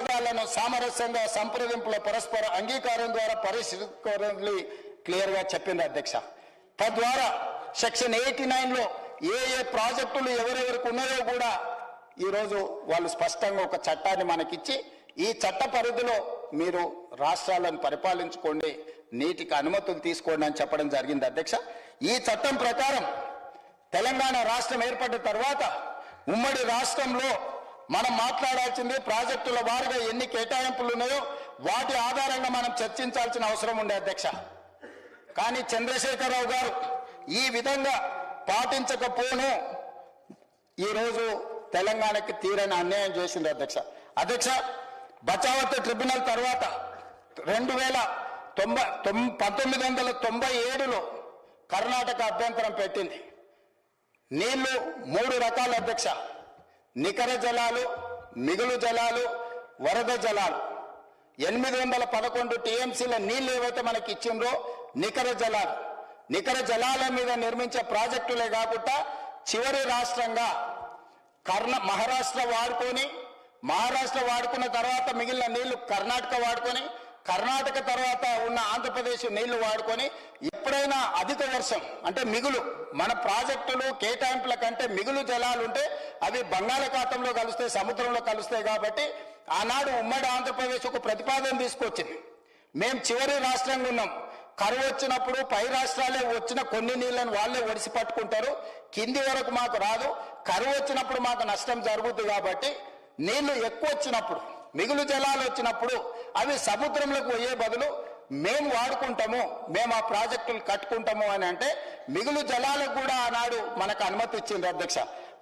వివాదాలను సామరస్యంగా సంప్రదింపుల పరస్పర అంగీకారం ద్వారా పరిష్కరించాలని క్లియర్గా చెప్పింది అధ్యక్ష. తద్వారా సెక్షన్ 89లో ఏ ప్రాజెక్టులు ఎవరెవరికి ఉన్నాయో కూడా ఈరోజు వాళ్ళు స్పష్టంగా ఒక చట్టాన్ని మనకిచ్చి ఈ చట్ట పరిధిలో మీరు రాష్ట్రాలను పరిపాలించుకోండి, నీటికి అనుమతులు తీసుకోండి అని చెప్పడం జరిగింది అధ్యక్ష. ఈ చట్టం ప్రకారం తెలంగాణ రాష్ట్రం ఏర్పడిన తర్వాత ఉమ్మడి రాష్ట్రంలో మనం మాట్లాడాల్సింది ప్రాజెక్టుల వారీగా ఎన్ని కేటాయింపులు ఉన్నాయో వాటి ఆధారంగా మనం చర్చించాల్సిన అవసరం ఉండే అధ్యక్ష. కానీ చంద్రశేఖరరావు గారు ఈ విధంగా పాటించకపోను ఈరోజు తెలంగాణకి తీరని అన్యాయం చేసింది అధ్యక్ష. అధ్యక్ష, బచావత్ ట్రిబ్యునల్ తర్వాత 1997లో కర్ణాటక అభ్యంతరం పెట్టింది. నీళ్లు 3 రకాల అధ్యక్ష: నికర జలాలు, మిగులు జలాలు, వరద జలాలు. 811 టీఎంసీల నీళ్లు ఏవైతే మనకి ఇచ్చిండ్రో నికర జలాల మీద నిర్మించే ప్రాజెక్టులే కాకుండా చివరి రాష్ట్రంగా మహారాష్ట్ర వాడుకున్న తర్వాత మిగిలిన నీళ్లు కర్ణాటక వాడుకొని, కర్ణాటక తర్వాత ఉన్న ఆంధ్రప్రదేశ్ నీళ్లు వాడుకొని, ఎప్పుడైనా అధిక వర్షం అంటే మిగులు మన ప్రాజెక్టులు కేటాయింపుల కంటే మిగులు జలాలు ఉంటే అవి బంగాళాఖాతంలో కలుస్తాయి, సముద్రంలో కలుస్తాయి. కాబట్టి ఆనాడు ఉమ్మడి ఆంధ్రప్రదేశ్ ఒక ప్రతిపాదన తీసుకొచ్చింది. మేము చివరి రాష్ట్రంగా ఉన్నాం, కరువు వచ్చినప్పుడు పై రాష్ట్రాలే వచ్చిన కొన్ని నీళ్లను వాళ్ళే ఒడిసి పట్టుకుంటారు, కింది వరకు మాకు రాదు, కరువు వచ్చినప్పుడు మాకు నష్టం జరుగుతుంది. కాబట్టి నీళ్లు ఎక్కువ వచ్చినప్పుడు, మిగులు జలాలు వచ్చినప్పుడు అవి సముద్రంలోకి పోయే బదులు మేము వాడుకుంటాము, మేము ఆ ప్రాజెక్టులు కట్టుకుంటాము అని అంటే మిగులు జలాలకు కూడా ఆనాడు మనకు అనుమతి ఇచ్చింది అధ్యక్ష.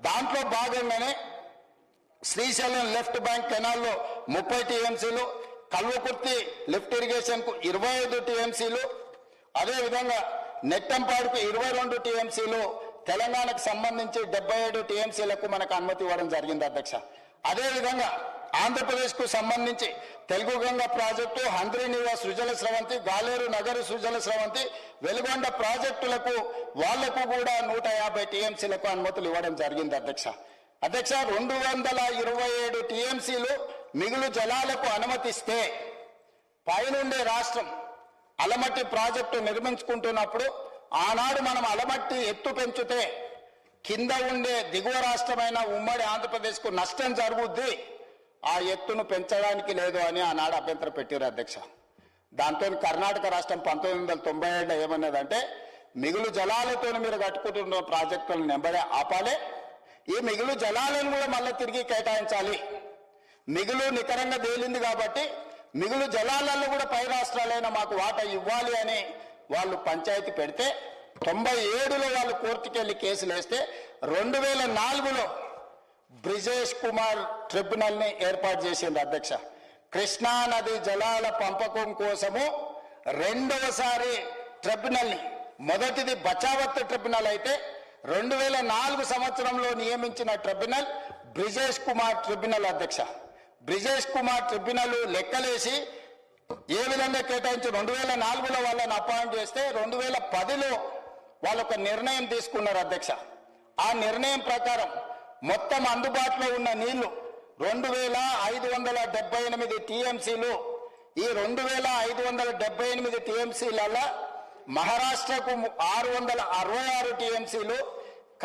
దాంట్లో భాగంగానే శ్రీశైలం లెఫ్ట్ బ్యాంక్ కెనాల్లో 30 టీఎంసీలు, కల్వకుర్తి లిఫ్ట్ ఇరిగేషన్ కు 25 టీఎంసీలు, అదేవిధంగా నెట్టంపాడుకు 22 టీఎంసీలు, తెలంగాణకు సంబంధించి 77 టీఎంసీలకు మనకు అనుమతి ఇవ్వడం జరిగింది అధ్యక్ష. అదేవిధంగా ఆంధ్రప్రదేశ్ కు సంబంధించి తెలుగు గంగ ప్రాజెక్టు, హంద్రీనివా సృజల స్రవంతి, గాలేరు నగరు సృజల స్రవంతి, వెలుగొండ ప్రాజెక్టులకు వాళ్లకు కూడా 150 టీఎంసీలకు అనుమతులు ఇవ్వడం జరిగింది అధ్యక్ష. 227 టీఎంసీలు మిగులు జలాలకు అనుమతిస్తే పైనుండే రాష్ట్రం అలమట్టి ప్రాజెక్టు నిర్మించుకుంటున్నప్పుడు ఆనాడు మనం అలమట్టి ఎత్తు పెంచితే కింద ఉండే దిగువ రాష్ట్రమైన ఉమ్మడి ఆంధ్రప్రదేశ్కు నష్టం జరుగుద్ది, ఆ ఎత్తును పెంచడానికి లేదు అని ఆనాడు అభ్యంతరం పెట్టారు అధ్యక్ష. దాంతో కర్ణాటక రాష్ట్రం 1997 ఏమన్నదంటే మిగులు జలాలతో మీరు కట్టుకుంటున్న ప్రాజెక్టులను నెంబడే ఆపాలి, ఈ మిగులు జలాలను కూడా మళ్ళీ తిరిగి కేటాయించాలి. మిగులు నికరంగా తేలింది కాబట్టి మిగులు జలాలలో కూడా పై రాష్ట్రాలైనా మాకు వాటా ఇవ్వాలి అని వాళ్ళు పంచాయతీ పెడితే 97లో వాళ్ళు కోర్టుకు వెళ్ళి కేసులు వేస్తే 2004లో బ్రిజేష్ కుమార్ ట్రిబ్యునల్ ని ఏర్పాటు చేసింది అధ్యక్ష. కృష్ణా నది జలాల పంపకం కోసము రెండవసారి ట్రిబ్యునల్ ని, మొదటిది బచావత్ ట్రిబ్యునల్ అయితే 2004 సంవత్సరంలో నియమించిన ట్రిబ్యునల్ బ్రిజేష్ కుమార్ ట్రిబ్యునల్ అధ్యక్ష. బ్రిజేష్ కుమార్ ట్రిబ్యునల్ లెక్కలేసి ఏ విధంగా కేటాయించి 2004లో వాళ్ళని అపాయింట్ చేస్తే 2010లో వాళ్ళు ఒక నిర్ణయం తీసుకున్నారు అధ్యక్ష. ఆ నిర్ణయం ప్రకారం మొత్తం అందుబాటులో ఉన్న నీళ్లు 2578 టీఎంసీలు. ఈ 2578 టీఎంసీలలో మహారాష్ట్రకు 666 టీఎంసీలు,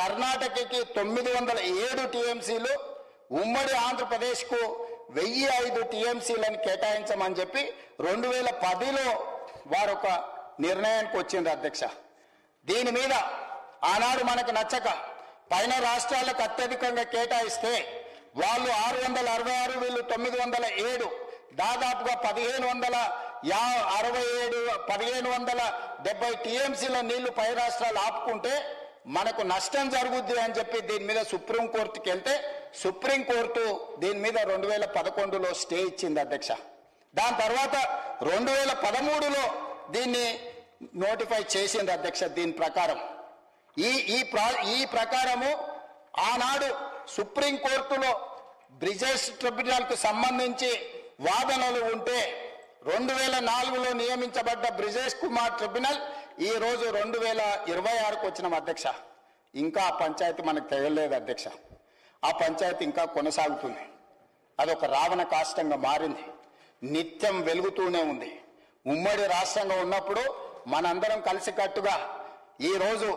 కర్ణాటకకి 907 టీఎంసీలు, ఉమ్మడి ఆంధ్రప్రదేశ్ కు 1005 టీఎంసీలను కేటాయించమని చెప్పి 2010లో వారు ఒక నిర్ణయానికి వచ్చింది అధ్యక్ష. దీని మీద ఆనాడు మనకు నచ్చక పైన రాష్ట్రాలకు అత్యధికంగా కేటాయిస్తే వాళ్ళు 666, వీళ్ళు 907, దాదాపుగా 1570 టీఎంసీల నీళ్లు పై రాష్ట్రాలు ఆపుకుంటే మనకు నష్టం జరుగుద్ది అని చెప్పి దీని మీద సుప్రీంకోర్టుకి వెళ్తే సుప్రీంకోర్టు దీని మీద 2011లో స్టే ఇచ్చింది అధ్యక్ష. దాని తర్వాత 2013లో దీన్ని నోటిఫై చేసింది అధ్యక్ష. దీని ప్రకారం ఈ ప్రకారము ఆనాడు సుప్రీంకోర్టులో బ్రిజేష్ ట్రిబ్యునల్ కు సంబంధించి వాదనలు ఉంటే 2004లో నియమించబడ్డ బ్రిజేష్ కుమార్ ట్రిబ్యునల్ ఈ రోజు 2026కు వచ్చినాం అధ్యక్ష. ఇంకా ఆ పంచాయతీ మనకు తెగలేదు అధ్యక్ష. ఆ పంచాయతీ ఇంకా కొనసాగుతుంది అదొక రావణ కాష్టంగా మారింది. నిత్యం వెలుగుతూనే ఉంది. ఉమ్మడి రాష్ట్రంగా ఉన్నప్పుడు మనందరం కలిసికట్టుగా ఈరోజు